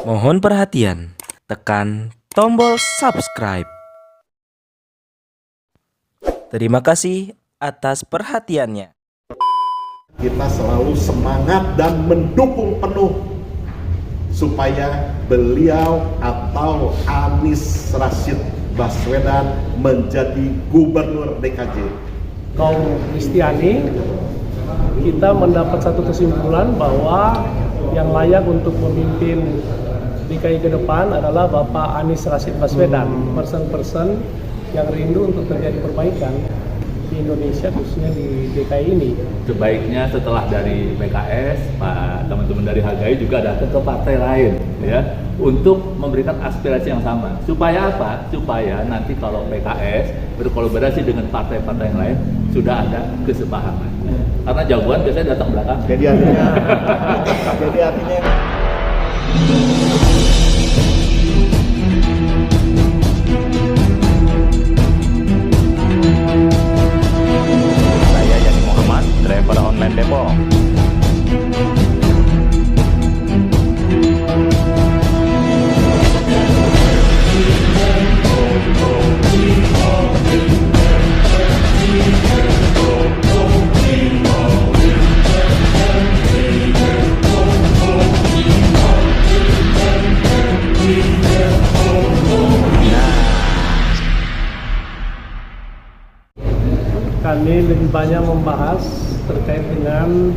Mohon perhatian, tekan tombol subscribe. Terima kasih atas perhatiannya. Kita selalu semangat dan mendukung penuh supaya beliau atau Anies Rashid Baswedan menjadi gubernur DKJ. Kaum Kristiani, kita mendapat satu kesimpulan bahwa yang layak untuk memimpin DKI ke depan adalah Bapak Anies Rashid Baswedan, person-person yang rindu untuk terjadi perbaikan di Indonesia, khususnya di DKI ini. Sebaiknya setelah dari PKS, Pak teman-teman dari HGI juga datang ke partai lain, ya, untuk memberikan aspirasi yang sama. Supaya apa? Supaya nanti kalau PKS berkolaborasi dengan partai-partai yang lain sudah ada kesepahaman. Karena jagoan biasanya datang belakang. Jadi artinya Saya Yani Muhammad, driver online Depok. Kami lebih banyak membahas terkait dengan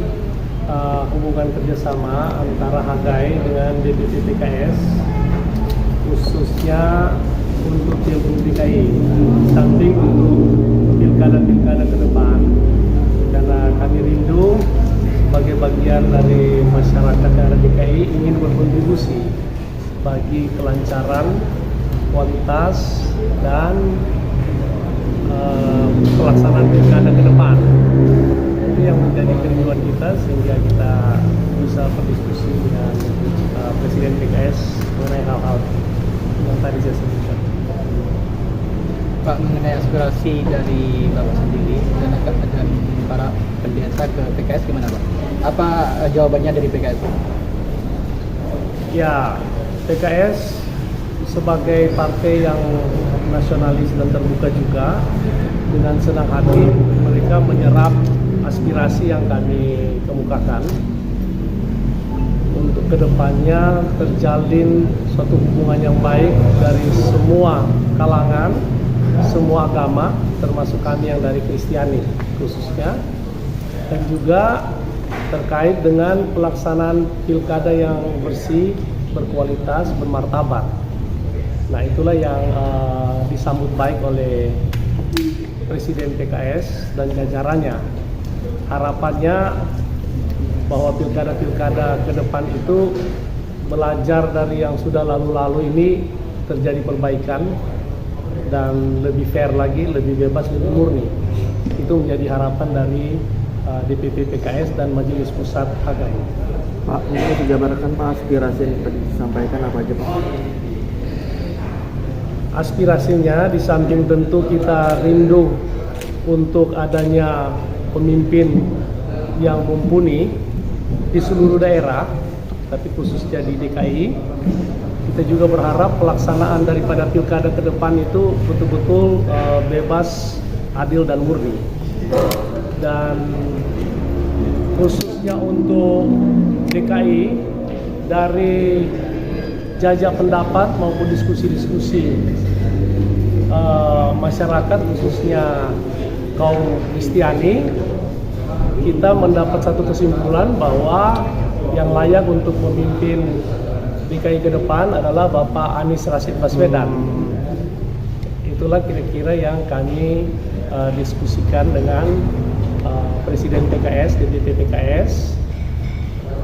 hubungan kerjasama antara HGI dengan DPP PKS, khususnya untuk Pilgub DKI, samping untuk pilkada-pilkada ke depan, karena kami rindu sebagai bagian dari masyarakat daerah DKI ingin berkontribusi bagi kelancaran, kualitas, dan pelaksanaan pilkada ke depan. Itu yang menjadi kerinduan kita, sehingga kita bisa berdiskusi dengan Presiden PKS mengenai hal-hal yang tadi saya sebutkan. Pak, mengenai aspirasi dari Bapak sendiri dan para pendeta ke PKS gimana Pak? Apa jawabannya dari PKS? Ya, PKS sebagai partai yang nasionalis dan terbuka juga, dengan senang hati mereka menyerap aspirasi yang kami kemukakan untuk kedepannya terjalin suatu hubungan yang baik dari semua kalangan, semua agama, termasuk kami yang dari Kristiani khususnya, dan juga terkait dengan pelaksanaan pilkada yang bersih, berkualitas, bermartabat. Nah, itulah yang disambut baik oleh Presiden PKS dan jajarannya. Harapannya bahwa pilkada-pilkada ke depan itu belajar dari yang sudah lalu-lalu ini, terjadi perbaikan dan lebih fair lagi, lebih bebas, lebih murni. Itu menjadi harapan dari DPP PKS dan Majelis Pusat HGI. Pak, mungkin dijabarkan Pak aspirasi yang tadi disampaikan apa aja Pak? Aspirasinya di samping tentu kita rindu untuk adanya pemimpin yang mumpuni di seluruh daerah, tapi khususnya di DKI, kita juga berharap pelaksanaan daripada pilkada ke depan itu betul-betul bebas, adil, dan murni. Dan khususnya untuk DKI, dari jajak pendapat maupun diskusi-diskusi masyarakat, khususnya kaum Kristiani, kita mendapat satu kesimpulan bahwa yang layak untuk memimpin DKI ke depan adalah Bapak Anies Rashid Baswedan. Itulah kira-kira yang kami diskusikan dengan Presiden PKS, DPP PKS,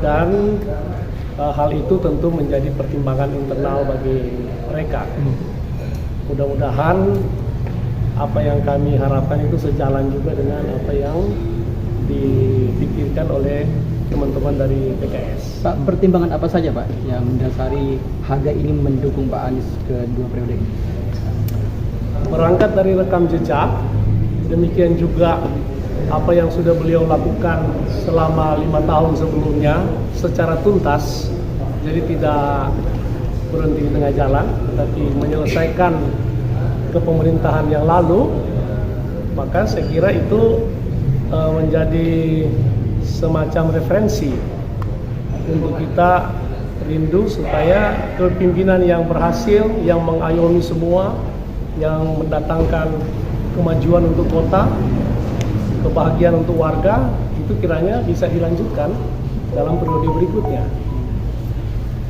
dan hal itu tentu menjadi pertimbangan internal bagi mereka. Mudah-mudahan apa yang kami harapkan itu sejalan juga dengan apa yang dipikirkan oleh teman-teman dari PKS. Pak, pertimbangan apa saja Pak yang mendasari HGI ini mendukung Pak Anies ke 2 periode ini? Berangkat dari rekam jejak, demikian juga apa yang sudah beliau lakukan selama 5 tahun sebelumnya secara tuntas, jadi tidak berhenti di tengah jalan, tetapi menyelesaikan kepemerintahan yang lalu, maka saya kira itu menjadi semacam referensi untuk kita rindu supaya kepemimpinan yang berhasil, yang mengayomi semua, yang mendatangkan kemajuan untuk kota, kebahagiaan untuk warga, itu kiranya bisa dilanjutkan dalam periode berikutnya.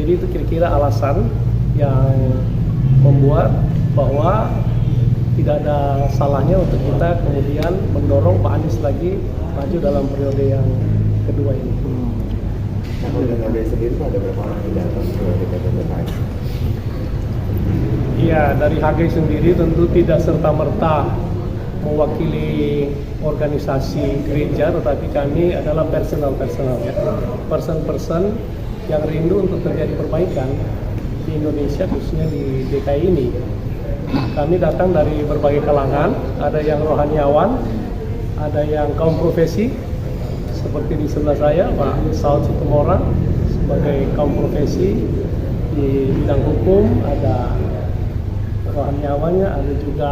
Jadi itu kira-kira alasan yang membuat bahwa tidak ada salahnya untuk kita kemudian mendorong Pak Anies lagi maju dalam periode yang kedua ini. Nah, kalau dari HGI sendiri Pak, ada berapa orang yang datang ke DPP PKS? Iya, dari HGI sendiri tentu tidak serta-merta mewakili organisasi gereja, tetapi kami adalah personal ya, person yang rindu untuk terjadi perbaikan di Indonesia, khususnya di DKI ini. Kami datang dari berbagai kalangan, ada yang rohaniawan, ada yang kaum profesi, seperti di sebelah saya Pak Saud Situmorang sebagai kaum profesi di bidang hukum, ada rohaniawannya, ada juga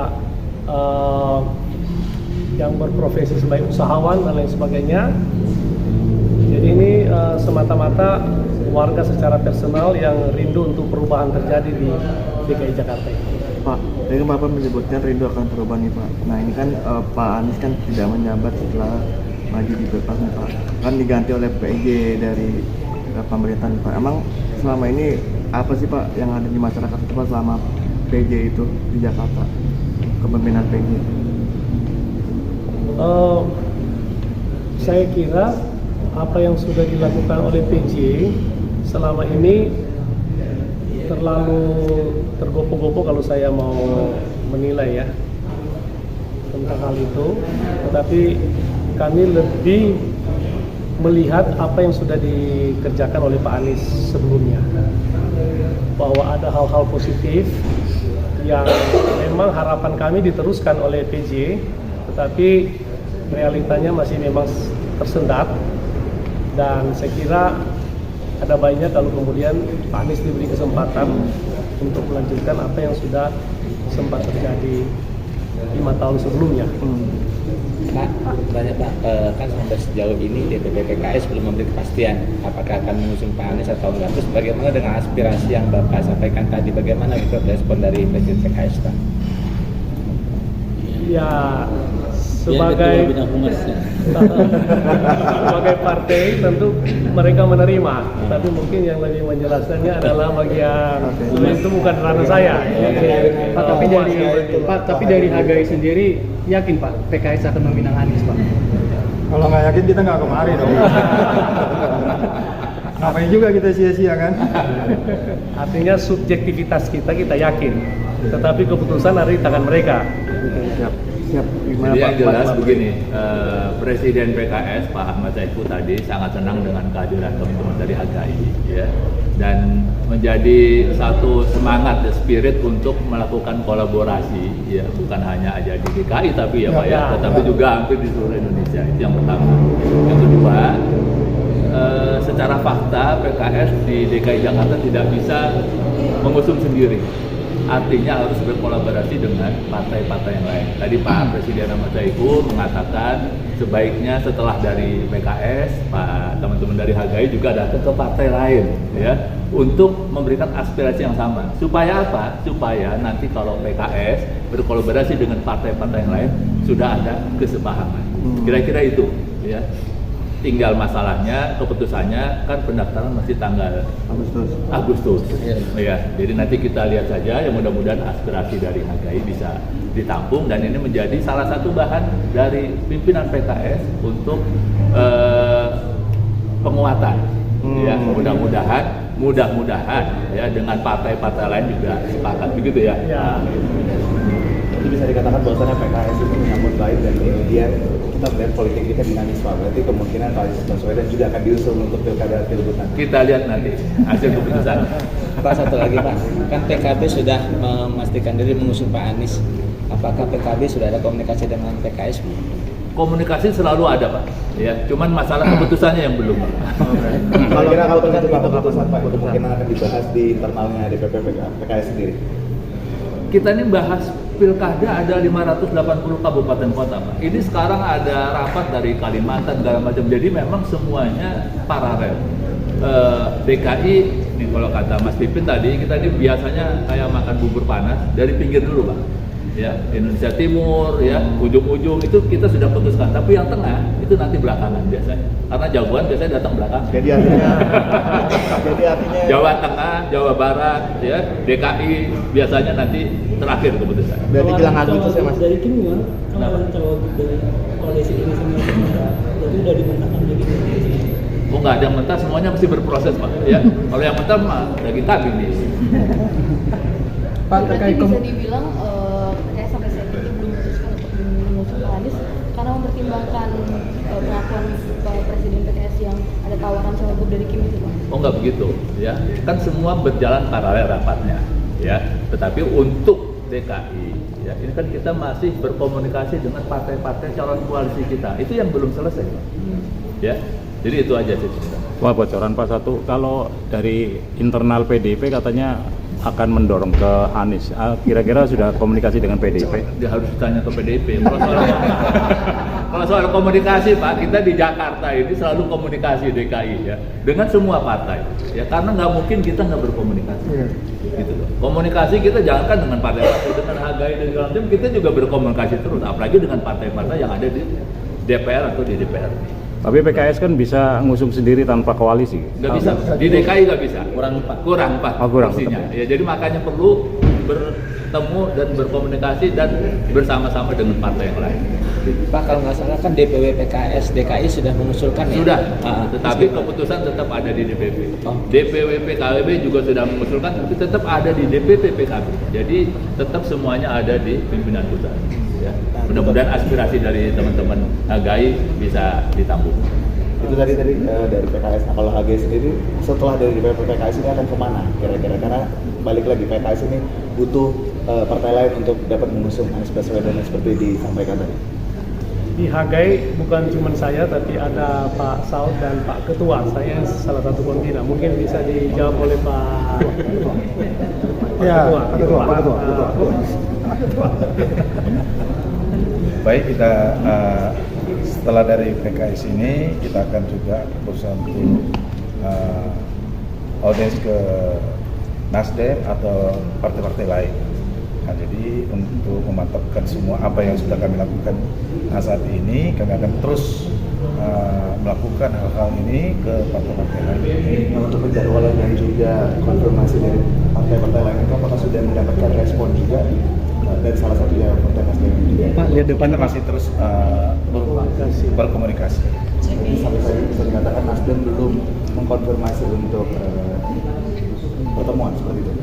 yang berprofesi sebagai usahawan dan lain sebagainya. Jadi ini semata-mata warga secara personal yang rindu untuk perubahan terjadi di DKI Jakarta ini. Pak, tadi Bapak menyebutkan rindu akan perubahan nih Pak. Nah ini kan Pak Anies kan tidak menjabat setelah maju di Pilpres nih Pak. Kan diganti oleh PJ dari pemerintahan Pak. Emang selama ini apa sih Pak yang ada di masyarakat itu Pak selama PJ itu di Jakarta? Kepemimpinan PJ? Saya kira apa yang sudah dilakukan oleh PJ selama ini terlalu tergopoh-gopoh kalau saya mau menilai ya tentang hal itu, tetapi kami lebih melihat apa yang sudah dikerjakan oleh Pak Anies sebelumnya, bahwa ada hal-hal positif yang memang harapan kami diteruskan oleh PJ, tetapi realitanya masih memang tersendat. Dan saya kira ada baiknya kalau kemudian Pak Anies diberi kesempatan untuk melanjutkan apa yang sudah sempat terjadi 5 tahun sebelumnya. Pak, banyak Pak, kan sampai sejauh ini DPP PKS belum memberi kepastian apakah akan mengusung Pak Anies atau enggak. Terus bagaimana dengan aspirasi yang Bapak sampaikan tadi, bagaimana itu respon dari Presiden PKS Pak? Ya, sebagai sebagai partai tentu mereka menerima, tapi mungkin yang lebih menjelaskannya adalah bagian itu bukan ranah saya. Pak, tapi dari HGI sendiri yakin Pak PKS akan meminang Anies Pak? Kalau nggak yakin kita nggak kemari dong. Ngapain juga kita sia-sia kan? Artinya subjektivitas kita yakin, tetapi keputusan ada di tangan mereka. Siap. Gimana Jadi Pak? yang jelas begini, Presiden PKS Pak Ahmad Saiku tadi sangat senang dengan kehadiran teman-teman dari HGI, ya, dan menjadi satu semangat, spirit untuk melakukan kolaborasi, ya, bukan hanya aja di DKI tapi ya Pak ya, tetapi juga hampir di seluruh Indonesia. Itu yang pertama. Yang kedua, secara fakta PKS di DKI Jakarta tidak bisa mengusung sendiri. Artinya harus berkolaborasi dengan partai-partai yang lain. Tadi Pak Presiden Ahmad Saiku mengatakan sebaiknya setelah dari PKS, Pak teman-teman dari HGI juga datang ke partai lain, ya, untuk memberikan aspirasi yang sama. Supaya apa? Supaya nanti kalau PKS berkolaborasi dengan partai-partai yang lain sudah ada kesepahaman. Kira-kira itu, ya. Tinggal masalahnya, keputusannya kan pendaftaran masih tanggal Agustus. Ya, jadi nanti kita lihat saja, yang mudah-mudahan aspirasi dari HGI bisa ditampung dan ini menjadi salah satu bahan dari pimpinan PKS untuk penguatan. Ya, mudah-mudahan ya dengan partai-partai lain juga sepakat begitu ya. Jadi bisa dikatakan bahwasannya PKS itu menyambut baik dan kemudian kita melihat politik kita dinamis Pak. Berarti kemungkinan Pak Anies Baswedan juga akan diusung untuk pilkada Pilgub nanti. Kita lihat nanti hasil keputusan. Pak, satu lagi Pak, kan PKB sudah memastikan diri mengusung Pak Anies. Apakah PKB sudah ada komunikasi dengan PKS? komunikasi selalu ada Pak. Ya, cuman masalah keputusannya yang belum. Pak. Kalau begitu Pak, keputusan Pak itu mungkin akan dibahas di internalnya DPP PKS sendiri. Kita ini bahas pilkada ada 580 kabupaten kota Pak. Ini sekarang ada rapat dari Kalimantan segala macam. Jadi memang semuanya paralel. DKI, ini kalau kata Mas Pipin tadi, kita ini biasanya kayak makan bubur panas dari pinggir dulu Pak. Ya, Indonesia Timur, ya, ujung-ujung itu kita sudah putuskan. Tapi yang tengah itu nanti belakangan biasanya. Karena jagoan biasanya datang belakangan. Jadi artinya Jawa Tengah, Jawa Barat, ya, DKI biasanya nanti terakhir keputusan. Berarti bilang Agustus ya Mas? Dari tim ya, kalau cawagup dari koalisi ini semua jadi udah dimentahkan jadi. Oh nggak ada yang mentah, semuanya mesti berproses Pak. Ya, kalau yang mentah mah daging kambing nih. Pak, terkait bisa dibilang kayak sampai saat ini belum memutuskan untuk mengusung Pak Anies karena mempertimbangkan pengakuan Presiden PKS yang ada tawaran cawagup dari Kim itu Pak. Oh nggak begitu, ya. Kan semua berjalan paralel rapatnya, ya. Tetapi untuk DKI, ya ini kan kita masih berkomunikasi dengan partai-partai calon koalisi kita. Itu yang belum selesai, Pak. Ya. Jadi itu aja sih. Wah, bocoran Pak satu, kalau dari internal PDIP katanya akan mendorong ke Anies. Kira-kira sudah komunikasi dengan PDIP? Dia harus tanya ke PDIP. Kalau soal komunikasi Pak, kita di Jakarta ini selalu komunikasi DKI ya dengan semua partai. Ya karena nggak mungkin kita nggak berkomunikasi. Gitu loh. Komunikasi kita jangankan dengan partai-partai, dengan HGI dan segala macam, kita juga berkomunikasi terus. Apalagi dengan partai-partai yang ada di DPR atau di DPR. Tapi PKS kan bisa ngusung sendiri tanpa koalisi. Nggak bisa, di DKI nggak bisa. Kurang 4 kursinya. Ya, jadi makanya perlu bertemu dan berkomunikasi dan bersama-sama dengan partai yang lain. Pak, kalau nggak salah kan DPW PKS DKI sudah mengusulkan sudah, ya? Tetapi keputusan tetap ada di DPP. DPW PKB juga sudah mengusulkan, tapi tetap ada di DPP PKB. Jadi tetap semuanya ada di pimpinan pusat. Ya. Mudah-mudahan aspirasi dari teman-teman HGI bisa ditampung. Itu tadi dari PKS. Nah, kalau HGI sendiri setelah dari DPP PKS ini akan kemana kira-kira? Karena balik lagi PKS ini butuh partai lain untuk dapat mengusung Anies Baswedan seperti disampaikan tadi. Di HGI bukan cuma saya, tapi ada Pak Saud dan Pak Ketua. Saya salah satu pembina. Mungkin bisa dijawab oleh Pak Ketua. Baik, kita setelah dari PKS ini kita akan juga berusaha untuk audiens ke Nasdem atau partai-partai lain. Nah, jadi untuk memantapkan semua apa yang sudah kami lakukan saat ini, kami akan terus melakukan hal-hal ini ke partai-partai lain. Nah, untuk penjadwalan dan juga konfirmasi dari partai-partai lain itu apakah sudah mendapatkan respon juga dari salah satunya partai Nasdem juga? Pak, lihat depannya masih terus berkomunikasi. Jadi sampai saat ini bisa dikatakan Nasdem belum mengkonfirmasi untuk pertemuan seperti itu.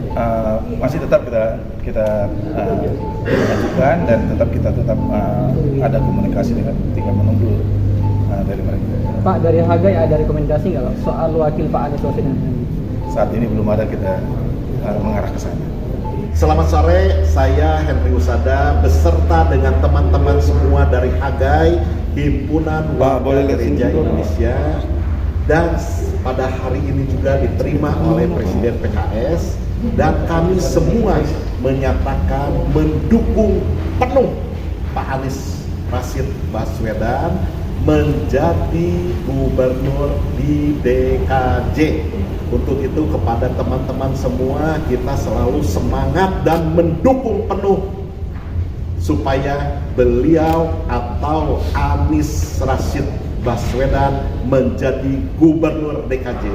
Masih tetap kita ajukan dan kita tetap ada komunikasi dengan tinggal menunggu dari mereka. Pak, dari HGI ada rekomendasi nggak soal wakil Pak Anies Baswedan? Saat ini belum ada, kita mengarah ke sana. Selamat sore, saya Henry Usada beserta dengan teman-teman semua dari HGI, Himpunan Warga Gereja Indonesia, dan pada hari ini juga diterima oleh Presiden PKS, dan kami semua menyatakan mendukung penuh Pak Anies Rashid Baswedan menjadi gubernur di DKJ. Untuk itu kepada teman-teman semua, kita selalu semangat dan mendukung penuh supaya beliau atau Anies Rashid Baswedan menjadi gubernur DKJ.